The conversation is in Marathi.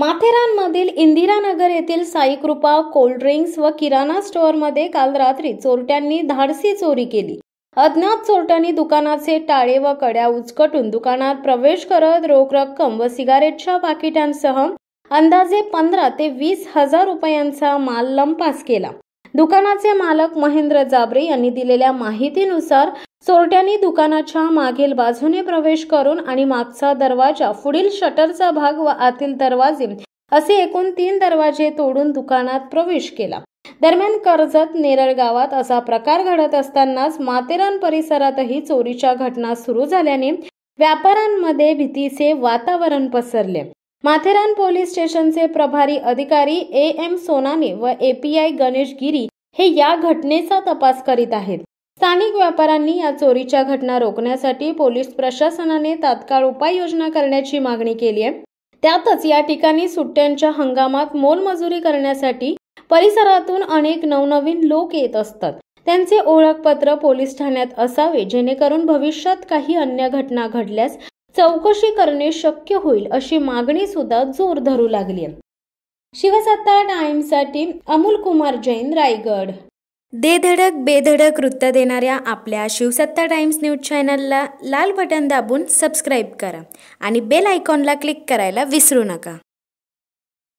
माथेरानमधील इंदिरानगर येथील साईकृपा कोल्ड ड्रिंक्स व किराणा स्टोअरमध्ये काल रात्री चोरट्यांनी धाडसी चोरी केली। अज्ञात चोरट्यांनी दुकानाचे टाळे व कड्या उचकटून दुकानात प्रवेश करत रोख रक्कम व सिगारेटच्या पाकिटांसह अंदाजे 15 ते 20 हजार रुपयांचा माल लंपास केला। दुकानाचे मालक महेंद्र जाबरे यांनी दिलेल्या माहितीनुसार चोरट्यांनी दुकानाच्या मागील बाजूने प्रवेश करून आणि मागचा दरवाजा, पुढील शटरचा भाग व आतील दरवाजे असे एकूण 3 दरवाजे तोडून दुकानात प्रवेश केला। दरम्यान कर्जत नेरळ गावात असा प्रकार घडत असतानाच माथेरान परिसरातही चोरीच्या घटना सुरू झाल्याने व्यापाऱ्यांमध्ये भीतीचे वातावरण पसरले। माथेरान पोलीस स्टेशनचे प्रभारी अधिकारी AM सोनाने व API गणेश गिरी हे या घटनेचा तपास करीत आहेत। स्थानिक व्यापाऱ्यांनी या चोरीच्या घटना रोखण्यासाठी पोलीस प्रशासनाने तात्काळ उपाययोजना करण्याची मागणी केली आहे। त्यातच या ठिकाणी सुट्ट्यांच्या हंगामात मोलमजुरी करण्यासाठी परिसरातून अनेक नवनवीन लोक येत असतात। त्यांचे ओळखपत्र पोलीस ठाण्यात असावे, जेणेकरून भविष्यात काही अन्य घटना घडल्यास चौकशी करणे शक्य होईल, अशी मागणी सुद्धा जोर धरू लागली आहे। शिवसत्ता टाइम्ससाठी अमोल कुमार जैन, रायगड। दे धडक बेधडक वृत्त देणाऱ्या आपल्या शिवसत्ता टाइम्स न्यूज चॅनलला लाल बटन दाबून सबस्क्राईब करा आणि बेल आयकॉनला क्लिक करायला विसरू नका।